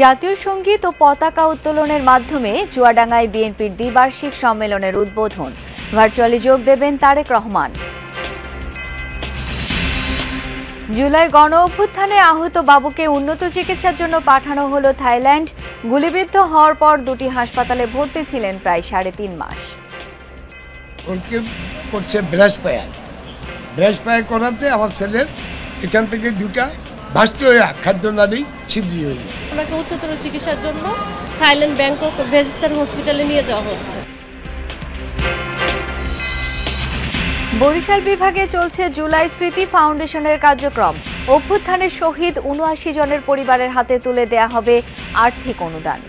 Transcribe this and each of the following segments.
জাতীয় সঙ্গীত ও পতাকা উত্তোলনের মাধ্যমে চুয়াডাঙ্গায় বিএনপির দ্বিবার্ষিক সম্মেলনের উদ্বোধন। ভার্চুয়ালি যোগ দেবেন তারেক রহমান। জুলাই গণ অভ্যুত্থানে আহত বাবুকে উন্নত চিকিৎসার জন্য পাঠানো হলো থাইল্যান্ড। গুলিবিদ্ধ হওয়ার পর দুটি হাসপাতালে ভর্তি ছিলেন প্রায় 3.5 মাস। ব্রাশ করাতে আমার ছেলের এখান থেকে দুটা ভাস্তি হয়ে খাদ্য নালী ছিদ্রি হয়ে গেছে। ওনাকে উচ্চতর চিকিৎসার জন্য থাইল্যান্ড ব্যাংকক ভেজিস্তান হসপিটালে নিয়ে যাওয়া হচ্ছে। বরিশাল বিভাগে চলছে জুলাই স্মৃতি ফাউন্ডেশনের কার্যক্রম। অভ্যুত্থানের শহীদ ৭৯ জনের পরিবারের হাতে তুলে দেয়া হবে আর্থিক অনুদান।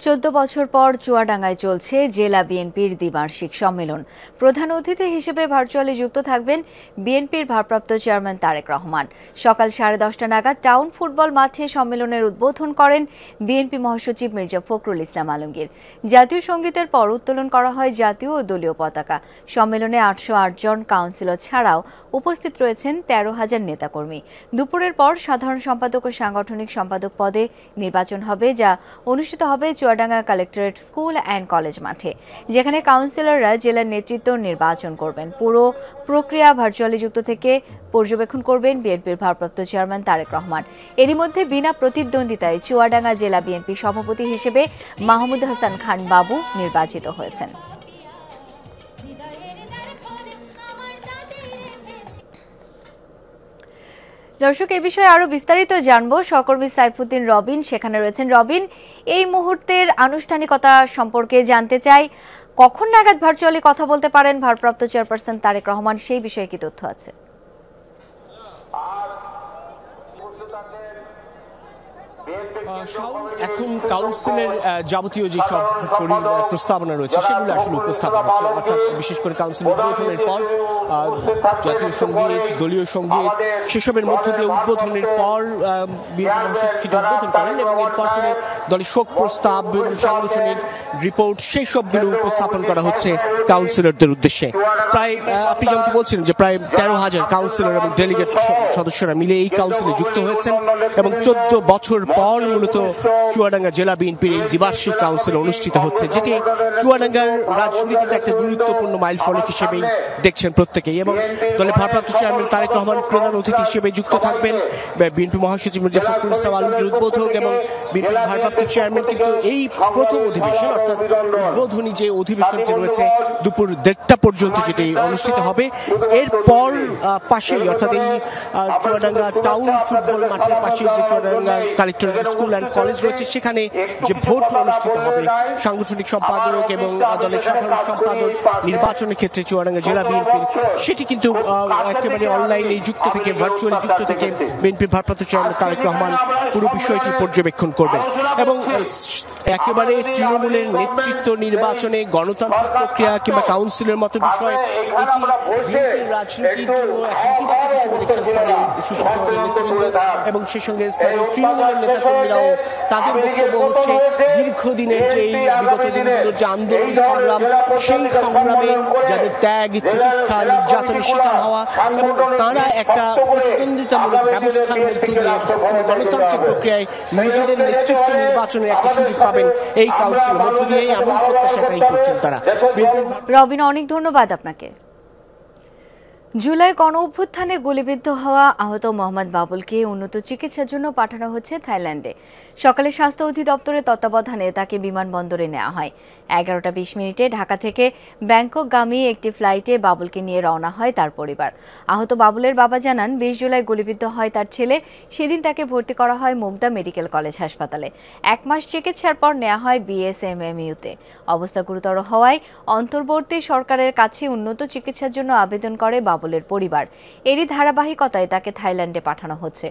চোদ্দ বছর পর চুয়াডাঙ্গায় চলছে জেলা বিএনপির দ্বিবার্ষিক সম্মেলন। প্রধান অতিথি হিসেবে ভার্চুয়ালি যুক্ত থাকবেন বিএনপির ভারপ্রাপ্ত চেয়ারম্যান তারেক রহমান। সকাল 10:30 নাগাদ টাউন ফুটবল মাঠে সম্মেলনের উদ্বোধন করেন বিএনপি মহাসচিব মির্জা ফখরুল ইসলাম আলমগীর। জাতীয় সঙ্গীতের পর উত্তোলন করা হয় জাতীয় ও দলীয় পতাকা। সম্মেলনে 808 জন কাউন্সিলর ছাড়াও উপস্থিত রয়েছেন 13,000 নেতাকর্মী। দুপুরের পর সাধারণ সম্পাদক ও সাংগঠনিক সম্পাদক পদে নির্বাচন হবে, যা অনুষ্ঠিত হবে Chuadanga collectorate school and college মাঠে, যেখানে কাউন্সিলররা জেলার নেতৃত্ব নির্বাচন করবেন। পুরো প্রক্রিয়া ভার্চুয়ালি যুক্ত থেকে পর্যবেক্ষণ করবেন বিএনপির ভারপ্রাপ্ত চেয়ারম্যান তারেক রহমান। এরই মধ্যে বিনা প্রতিদ্বন্দ্বিতায় চুয়াডাঙ্গা জেলা বিএনপি সভাপতি হিসেবে মাহমুদ হাসান খান বাবু নির্বাচিত হয়েছেন। দর্শক, এই বিষয়ে আরো বিস্তারিত জানবো। সহকর্মী সাইফুদ্দিন রবিন সেখানে রয়েছেন। রবিন, এই মুহূর্তের আনুষ্ঠানিকতা সম্পর্কে জানতে চাই, কখন নাগাদ ভার্চুয়ালি কথা বলতে পারেন ভারপ্রাপ্ত চেয়ারপারসন তারেক রহমান, সেই বিষয়ে কি তথ্য আছে? এখন কাউন্সিলের যাবতীয় যে সব প্রস্তাবনা রয়েছে সেগুলো আসলে উপস্থাপন হচ্ছে, অর্থাৎ বিশেষ করে কাউন্সিল উদ্বোধনের পর জাতীয় সঙ্গীত, দলীয় সঙ্গীত, সেসবের মধ্য দিয়ে উদ্বোধনের পর বিএনপি মহাসচিব উদ্বোধন করেন এবং এরপর করে দলের শোক প্রস্তাব, সাংগঠনিক রিপোর্ট সেই সবগুলো উপস্থাপন করা হচ্ছে কাউন্সিলরদের উদ্দেশ্যে। প্রায় আপনি যেমন বলছিলেন যে প্রায় 13,000 কাউন্সিলর এবং ডেলিগেট সদস্যরা মিলে এই কাউন্সিলে যুক্ত হয়েছেন এবং 14 বছর পর মূলত চুয়াডাঙ্গা জেলা বিএনপির এই দ্বিবার্ষিক কাউন্সিল অনুষ্ঠিত হচ্ছে, যেটি চুয়াডাঙ্গার রাজনীতিতে একটা গুরুত্বপূর্ণ মাইলফলক হিসেবেই দেখছেন প্রত্যেকেই। এবং দলের ভারপ্রাপ্ত চেয়ারম্যান তারেক রহমান প্রধান অতিথি হিসেবে যুক্ত থাকবেন। বিএনপি মহাসচিব মির্জা ফখরুল ইসলাম আলমগীর উদ্বোধক এবং বিএনপির ভারপ্রাপ্ত চেয়ারম্যান কিন্তু এই প্রথম অধিবেশন, অর্থাৎ উদ্বোধনী যে অধিবেশনটি রয়েছে দুপুর 1:30 পর্যন্ত যেটি অনুষ্ঠিত হবে। এরপর পাশেই, অর্থাৎ এই চুয়াডাঙ্গা টাউন ফুটবল মাঠের পাশে যে Chuadanga collectorate school and college রয়েছে, সেখানে যে ভোট অনুষ্ঠিত হবে সাংগঠনিক সম্পাদক এবং দলের সাধারণ সম্পাদক নির্বাচনের ক্ষেত্রে চুয়াডাঙ্গা জেলা বিএনপির, সেটি কিন্তু একেবারে অনলাইনে যুক্ত থেকে, ভার্চুয়ালি যুক্ত থেকে বিএনপির ভারপ্রাপ্ত চেয়ারম্যান তারেক রহমান পুরো বিষয়টি পর্যবেক্ষণ করবেন। এবং একেবারে তৃণমূলের নেতৃত্ব নির্বাচনে গণতান্ত্রিক প্রক্রিয়া কিংবা কাউন্সিলের মতো বিষয়, এটি বিএনপির রাজনীতির জন্য এক ইতিবাচক হিসেবে দেখছেন স্থানীয় সুশাসনের নেতৃবৃন্দ এবং সেই সঙ্গে স্থানীয় তৃণমূলের নেতাকর্মীরাও। তাদের বক্তব্য হচ্ছে দীর্ঘদিনের যে বিগত দিনগুলোর যে আন্দোলন সংগ্রাম, সেই সংগ্রামে যাদের ত্যাগ, তিতিক্ষা, নির্যাতনের শিকার হওয়া এবং তারা একটা প্রতিদ্বন্দ্বিতামূলক ব্যবস্থার মধ্য দিয়ে গণতান্ত্রিক প্রক্রিয়ায় নিজেদের নেতৃত্ব নির্বাচনের একটা সুযোগ পাবেন এই কাউন্সিলের মধ্য দিয়ে, এমন প্রত্যাশাটাই করছেন তারা। রবিন, অনেক ধন্যবাদ আপনাকে। জুলাই গণ অভ্যুত্থানে গুলিবিদ্ধ হওয়া আহত মোহাম্মদ বাবুলকে উন্নত চিকিৎসার জন্য পাঠানো হচ্ছে থাইল্যান্ডে। সকালে স্বাস্থ্য অধিদপ্তরের তত্ত্বাবধানে তাকে বিমানবন্দরে নেওয়া হয়। 11:20 ঢাকা থেকে ব্যাংককগামী একটি ফ্লাইটে বাবুলকে নিয়ে রওনা হয় তার পরিবার। আহত বাবুলের বাবা জানান, 20 জুলাই গুলিবিদ্ধ হয় তার ছেলে। সেদিন তাকে ভর্তি করা হয় মুগদা মেডিকেল কলেজ হাসপাতালে। 1 মাস চিকিৎসার পর নেওয়া হয় বিএসএমএমইউতে। অবস্থা গুরুতর হওয়ায় অন্তর্বর্তী সরকারের কাছে উন্নত চিকিৎসার জন্য আবেদন করে বাবুলের পরিবার। এরই ধারাবাহিকতায় তাকে থাইল্যান্ডে পাঠানো হচ্ছে।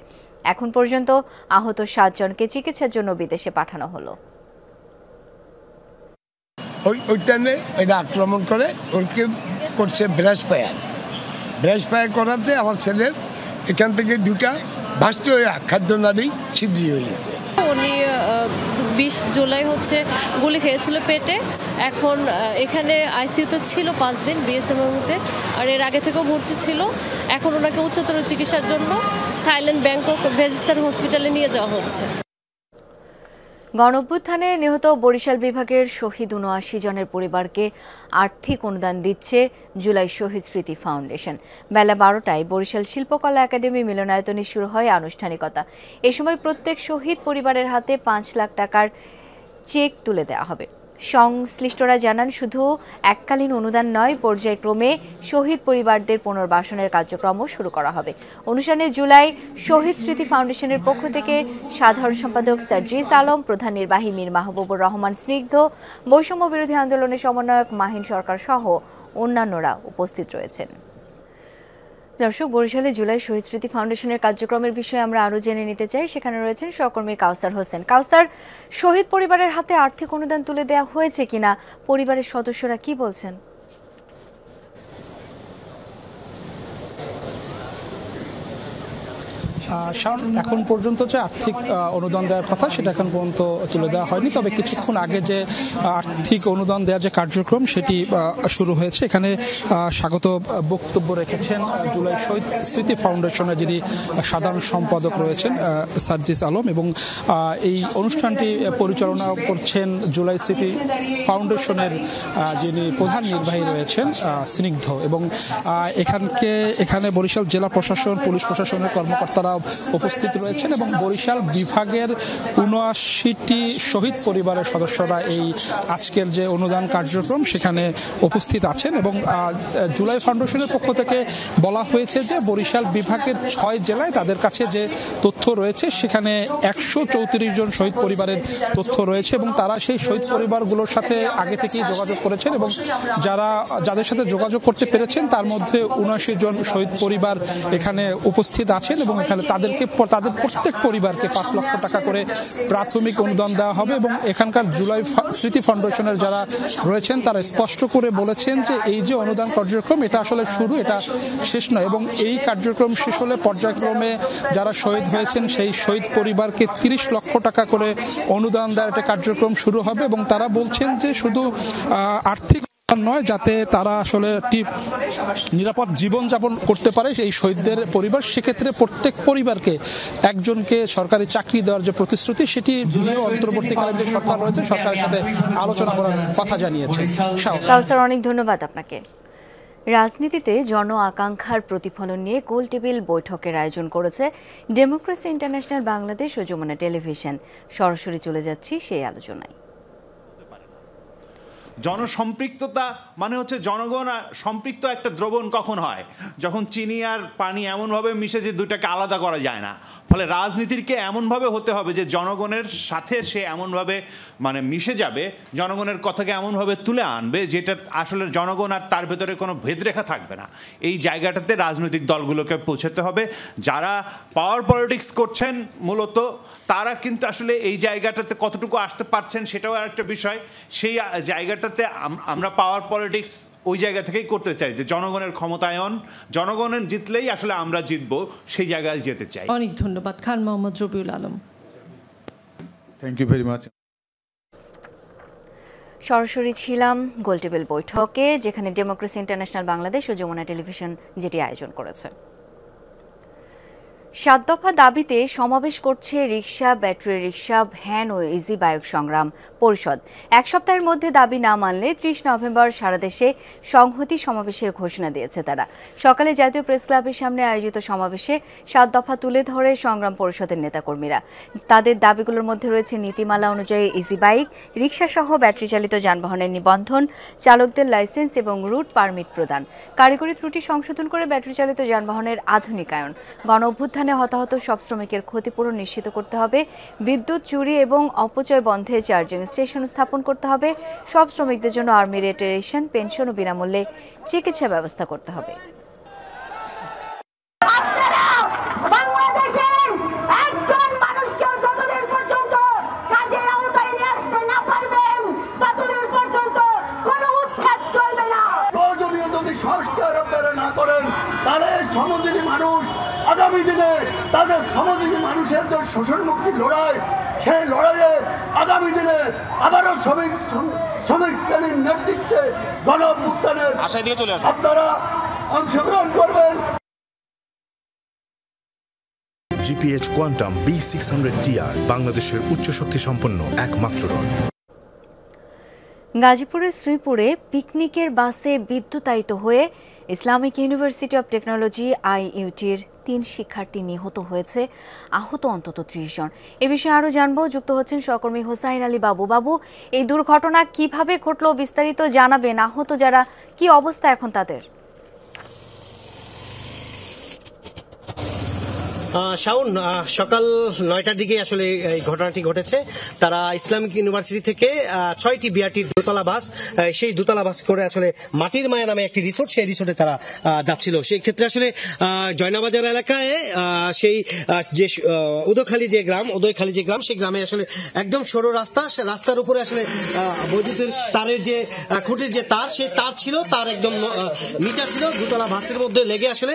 এখন পর্যন্ত আহত 7 জনকে চিকিৎসার জন্য বিদেশে পাঠানো হলো। ওই টাইমে এটা আক্রমণ করে ওকে করছে ব্রাশ ফায়ার, ব্রেস্ট ফায়ার করাতে আমার ছেলের এখান থেকে দুটা ভাস্তি হয়ে খাদ্যনালী ছিদ্রি হয়ে গেছে। উনি 20 জুলাই গুলি খেয়েছিল পেটে। এখন এখানে আইসিইউতে ছিল 5 দিন বিএসএমএর, আর এর আগে থেকেও ভর্তি ছিল। এখন ওনাকে উচ্চতর চিকিৎসার জন্য থাইল্যান্ড ব্যাংকক বেজিস্তান হসপিটালে নিয়ে যাওয়া হচ্ছে। গণঅভ্যুত্থানে নিহত বরিশাল বিভাগের শহীদ ৭৯ জনের পরিবারকে আর্থিক অনুদান দিচ্ছে জুলাই শহীদ স্মৃতি ফাউন্ডেশন। বেলা ১২টায় বরিশাল শিল্পকলা একাডেমি মিলনায়তনে শুরু হয় আনুষ্ঠানিকতা। এ সময় প্রত্যেক শহীদ পরিবারের হাতে ৫ লাখ টাকার চেক তুলে দেওয়া হবে। সংশ্লিষ্টরা জানান, শুধু এককালীন অনুদান নয়, পর্যায়ক্রমে শহীদ পরিবারদের পুনর্বাসনের কার্যক্রমও শুরু করা হবে। অনুষ্ঠানে জুলাই শহীদ স্মৃতি ফাউন্ডেশনের পক্ষ থেকে সাধারণ সম্পাদক সার্জিস আলম, প্রধান নির্বাহী মীর মাহবুবুর রহমান স্নিগ্ধ, বৈষম্য বিরোধী আন্দোলনের সমন্বয়ক মাহিন সরকার সহ অন্যান্যরা উপস্থিত রয়েছেন। দর্শক, বরিশালে জুলাই শহীদ স্মৃতি ফাউন্ডেশনের কার্যক্রমের বিষয়ে আমরা আরও জেনে নিতে চাই। সেখানে রয়েছেন সহকর্মী কাউসার হোসেন। কাউসার, শহীদ পরিবারের হাতে আর্থিক অনুদান তুলে দেওয়া হয়েছে কিনা, পরিবারের সদস্যরা কি বলছেন? এখন পর্যন্ত যে আর্থিক অনুদান দেওয়ার কথা সেটা এখন পর্যন্ত তুলে দেওয়া হয়নি, তবে কিছুক্ষণ আগে যে আর্থিক অনুদান দেওয়ার যে কার্যক্রম সেটি শুরু হয়েছে। এখানে স্বাগত বক্তব্য রেখেছেন জুলাই শহীদ স্মৃতি ফাউন্ডেশনের যিনি সাধারণ সম্পাদক রয়েছেন সার্জিস আলম, এবং এই অনুষ্ঠানটি পরিচালনা করছেন জুলাই স্মৃতি ফাউন্ডেশনের যিনি প্রধান নির্বাহী রয়েছেন স্নিগ্ধ, এবং এখানে বরিশাল জেলা প্রশাসন, পুলিশ প্রশাসনের কর্মকর্তারা উপস্থিত রয়েছেন, এবং বরিশাল বিভাগের ৭৯টি শহীদ পরিবারের সদস্যরা এই আজকের যে অনুদান কার্যক্রম সেখানে উপস্থিত আছেন। এবং জুলাই ফাউন্ডেশনের পক্ষ থেকে বলা হয়েছে যে বরিশাল বিভাগের ৬ জেলায় তাদের কাছে যে তথ্য রয়েছে সেখানে ১৩৪ জন শহীদ পরিবারের তথ্য রয়েছে, এবং তারা সেই শহীদ পরিবারগুলোর সাথে আগে থেকেই যোগাযোগ করেছেন, এবং যাদের সাথে যোগাযোগ করতে পেরেছেন তার মধ্যে ৭৯ জন শহীদ পরিবার এখানে উপস্থিত আছেন, এবং এখানে তাদের প্রত্যেক পরিবারকে ৫ লক্ষ টাকা করে প্রাথমিক অনুদান দেওয়া হবে। এবং এখানকার জুলাই স্মৃতি ফাউন্ডেশনের যারা রয়েছেন তারা স্পষ্ট করে বলেছেন যে এই যে অনুদান কার্যক্রম এটা আসলে শুরু, এটা শেষ নয়, এবং এই কার্যক্রম শেষ হলে পর্যায়ক্রমে যারা শহীদ হয়েছেন সেই শহীদ পরিবারকে ৩০ লক্ষ টাকা করে অনুদান দেওয়ার একটা কার্যক্রম শুরু হবে। এবং তারা বলছেন যে শুধু আর্থিক নয়, যাতে তারা আসলে একটি নিরাপদ জীবনযাপন করতে পারে এই শহীদদের পরিবার, সেক্ষেত্রে প্রত্যেক পরিবারকে একজনকে সরকারি চাকরি দেওয়ার যে প্রতিশ্রুতি সেটি নিয়ে অন্তর্বর্তীকালীন যে সরকার রয়েছে সরকারের সাথে আলোচনা করার কথা জানিয়েছে। কাউসার, অনেক ধন্যবাদ আপনাকে। রাজনীতিতে জন আকাঙ্ক্ষার প্রতিফলন নিয়ে গোলটেবিল বৈঠকের আয়োজন করেছে ডেমোক্রেসি ইন্টারন্যাশনাল বাংলাদেশ ও যমুনা টেলিভিশন। সরাসরি চলে যাচ্ছি সেই আলোচনায়। জনসম্পৃক্ততা মানে হচ্ছে জনগণ সম্পৃক্ত একটা দ্রবণ কখন হয়, যখন চিনি আর পানি এমনভাবে মিশে যে দুটাকে আলাদা করা যায় না। ফলে রাজনীতিরকে এমনভাবে হতে হবে যে জনগণের সাথে সে এমনভাবে মানে মিশে যাবে, জনগণের কথাকে এমনভাবে তুলে আনবে যেটা আসলে জনগণ আর তার ভেতরে কোনো ভেদরেখা থাকবে না। এই জায়গাটাতে রাজনৈতিক দলগুলোকে পৌঁছাতে হবে। যারা পাওয়ার পলিটিক্স করছেন মূলত তারা কিন্তু আসলে এই জায়গাটাতে কতটুকু আসতে পারছেন সেটাও আরেকটা বিষয়। সেই জায়গাটাতে আমরা পাওয়ার পলিটিক্স ওই জায়গা থেকেই করতে চাই যে জনগণের ক্ষমতায়ন, জনগণের জিতলেই আসলে আমরা জিতবো, সেই জায়গায় যেতে চাই। অনেক ধন্যবাদ। Khan Mohammad Rabiul Alam. Thank you very much. সরাসরি ছিলাম গোলটেবিল বৈঠকে, যেখানে ডেমোক্রেসি ইন্টারন্যাশনাল বাংলাদেশ ও যমুনা টেলিভিশন যেটি আয়োজন করেছে। ৭ দফা দাবিতে সমাবেশ করছে রিকশা, ব্যাটারি রিকশা, ভ্যান ও ইজি বাইক সংগ্রাম পরিষদ। এক সপ্তাহের মধ্যে দাবি না মানলে ৩০ নভেম্বর সারা দেশে সংহতি সমাবেশের ঘোষণা দিয়েছে তারা। সকালে জাতীয় প্রেস ক্লাবের সামনে আয়োজিত সমাবেশে ৭ দফা তুলে ধরে সংগ্রাম পরিষদের নেতাকর্মীরা। তাদের দাবিগুলোর মধ্যে রয়েছে নীতিমালা অনুযায়ী ইজি বাইক, রিকশা সহ ব্যাটারি চালিত যানবাহনের নিবন্ধন, চালকদের লাইসেন্স এবং রুট পারমিট প্রদান, কারিগরি ত্রুটি সংশোধন করে ব্যাটারি চালিত যানবাহনের আধুনিকায়ন, গণঅভ্যুত্থানে হতাহত সব শ্রমিকের ক্ষতিপূরণ নিশ্চিত করতে হবে, বিদ্যুৎ চুরি এবং অপচয় বন্ধে চার্জিং স্টেশন স্থাপন করতে হবে, সব শ্রমিকদের জন্য আর্মি রিটায়ারেশন, পেনশন ও বিনামূল্যে চিকিৎসা ব্যবস্থা করতে হবে। সংস্কার আপনারা না করেন তার আগামী দিনে তাদের শ্রমজীবী মানুষের যে শোষণ মুক্তির লড়াই, সেই লড়াইয়ে আগামী দিনে আবারও শ্রমিক শ্রেণীর নেতৃত্বে গণ অভ্যুত্থানের আপনারা অংশগ্রহণ করবেন। GPH কোয়ান্টাম B600TR বাংলাদেশের উচ্চ শক্তি সম্পন্ন একমাত্র রড। গাজীপুরের শ্রীপুরে পিকনিকের বাসে বিদ্যুতায়িত হয়ে ইসলামিক ইউনিভার্সিটি অব টেকনোলজি IUTর 3 শিক্ষার্থী নিহত হয়েছে, আহত অন্তত 30 জন। এ বিষয়ে আরো জানবো, যুক্ত হচ্ছেন সহকর্মী হোসাইন আলী বাবু। বাবু, এই দুর্ঘটনা কিভাবে ঘটলো বিস্তারিত জানাবেন। আহত যারা, কি অবস্থা এখন তাদের? শাওন, সকাল 9টার দিকে আসলে এই ঘটনাটি ঘটেছে। তারা ইসলামিক ইউনিভার্সিটি থেকে 6টি বিআরটির দোতলা বাস, সেই দোতলা বাস করে আসলে মাটির মায়া নামে একটি রিসোর্ট, সেই রিসোর্টে তারা যাচ্ছিল। সেই ক্ষেত্রে আসলে জয়নাবাজার এলাকায় সেই যে উদয়খালী যে গ্রাম, সেই গ্রামে আসলে একদম সরু রাস্তা, সে রাস্তার উপরে আসলে বৈদ্যুতিক তারের যে খুঁটির যে তার, সেই তার ছিল, তার একদম নিচা ছিল। দোতলা বাসের মধ্যে লেগে আসলে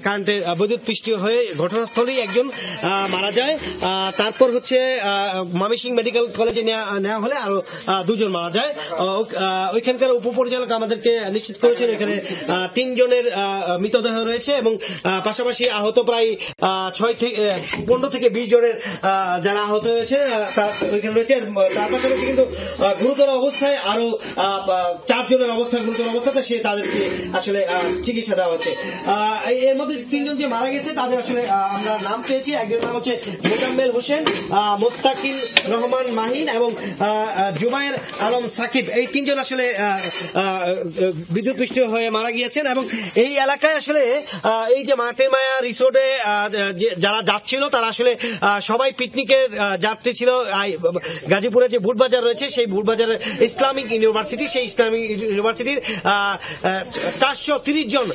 কারেন্টের বৈদ্যুৎ পৃষ্টি হয়ে ঘটনাস্থলেই একজন মারা যায়। তারপর হচ্ছে ময়মনসিংহ মেডিকেল কলেজে নেওয়া হলে আরো 2 জন মারা যায়। ওইখানকার উপপরিচালক আমাদেরকে নিশ্চিত করেছেন এখানে 3 জনের মৃতদেহ রয়েছে এবং পাশাপাশি আহত প্রায় 15 থেকে 20 জনের যারা আহত হয়েছে ওইখানে রয়েছে। তার পাশাপাশি কিন্তু গুরুতর অবস্থায় আরো 4 জনের অবস্থা গুরুতর অবস্থাতে, সে তাদেরকে আসলে চিকিৎসা দেওয়া হচ্ছে। এর মধ্যে 3 জন যে মারা গেছে তাদের আসলে আমরা নাম পেয়েছি। একজনের নাম হচ্ছে মোজাম্মেল হোসেন, মোস্তাকিল রহমান মাহিন এবং জুবায়ের আলম সাকিব। এই 3 জন আসলে বিদ্যুৎ পৃষ্ঠ হয়ে মারা গিয়েছেন। এবং এই এলাকায় আসলে এই যে মাটির মায়া রিসোর্টে যারা যাচ্ছিল তারা আসলে সবাই পিকনিকের যাত্রী ছিল। গাজীপুরে যে বুটবাজার রয়েছে, সেই বুটবাজারের ইসলামিক ইউনিভার্সিটি, সেই ইসলামিক ইউনিভার্সিটির 430 জন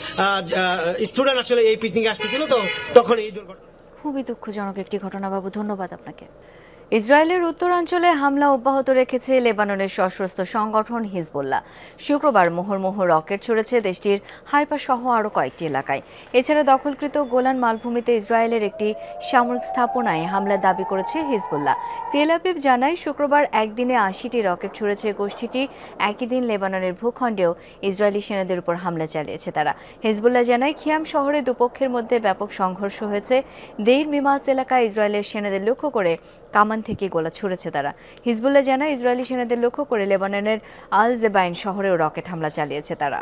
স্টুডেন্ট আসলে এই পিকনিকে আসতেছিল। তো তখন এই দুর্ঘটনা। খুবই দুঃখজনক একটি ঘটনা বাবু, ধন্যবাদ আপনাকে। ইসরায়েলের উত্তরাঞ্চলে হামলা অব্যাহত রেখেছে লেবাননের সশস্ত্র সংগঠন হিজবুল্লাহ। শুক্রবার মুহুর্মুহু রকেট ছুড়েছে দেশটির হাইফা সহ আরও কয়েকটি এলাকায়। এছাড়া দখলকৃত গোলান মালভূমিতে ইসরায়েলের একটি সামরিক স্থাপনায় হামলার দাবি করেছে হিজবুল্লাহ। তেল আবিব জানায়, শুক্রবার একদিনে 80টি রকেট ছুড়েছে গোষ্ঠীটি। একই দিন লেবাননের ভূখণ্ডেও ইসরায়েলি সেনাদের উপর হামলা চালিয়েছে তারা। হিজবুল্লাহ জানায়, খিয়াম শহরে দুপক্ষের মধ্যে ব্যাপক সংঘর্ষ হয়েছে। দেইর মিমাস এলাকায় ইসরায়েলের সেনাদের লক্ষ্য করে কামান থেকে গোলা ছুড়েছে তারা। হিজবুল্লাহ জানায়, ইসরায়েলি সেনাদের লক্ষ্য করে লেবাননের আল জেবাইন শহরেও রকেট হামলা চালিয়েছে তারা।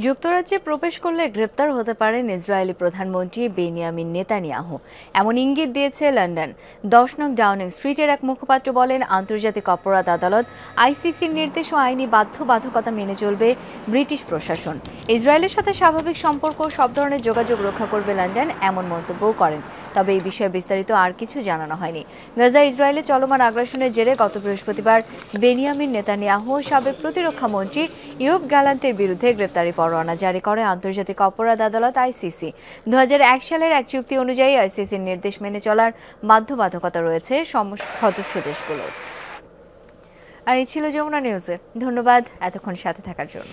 যুক্তরাজ্যে প্রবেশ করলে গ্রেপ্তার হতে পারেন ইসরায়েলি প্রধানমন্ত্রী বেনিয়ামিন নেতানিয়াহু, এমন ইঙ্গিত দিয়েছে লন্ডন। 10 নং ডাউনিং স্ট্রিটের এক মুখপাত্র বলেন, আন্তর্জাতিক অপরাধ আদালত ICCর নির্দেশ ও আইনি বাধ্যবাধকতা মেনে চলবে ব্রিটিশ প্রশাসন। ইসরায়েলের সাথে স্বাভাবিক সম্পর্ক, সব ধরনের যোগাযোগ রক্ষা করবে লন্ডন, এমন মন্তব্যও করেন। তবে এই বিষয়ে বিস্তারিত আর কিছু জানানো হয়নি। গাজায় ইসরায়েলের চলমান আগ্রাসনের জেরে গত বৃহস্পতিবার বেনিয়ামিন নেতানিয়াহু সাবেক প্রতিরক্ষা মন্ত্রী ইয়োব গ্যালান্টের বিরুদ্ধে গ্রেপ্তারি পরোয়ানা জারি করে আন্তর্জাতিক অপরাধ আদালত ICC। 2001 সালের এক চুক্তি অনুযায়ী ICCর নির্দেশ মেনে চলার বাধ্যবাধকতা রয়েছে সদস্য দেশগুলোর। আর এই ছিল যমুনা নিউজে। ধন্যবাদ এতক্ষণ সাথে থাকার জন্য।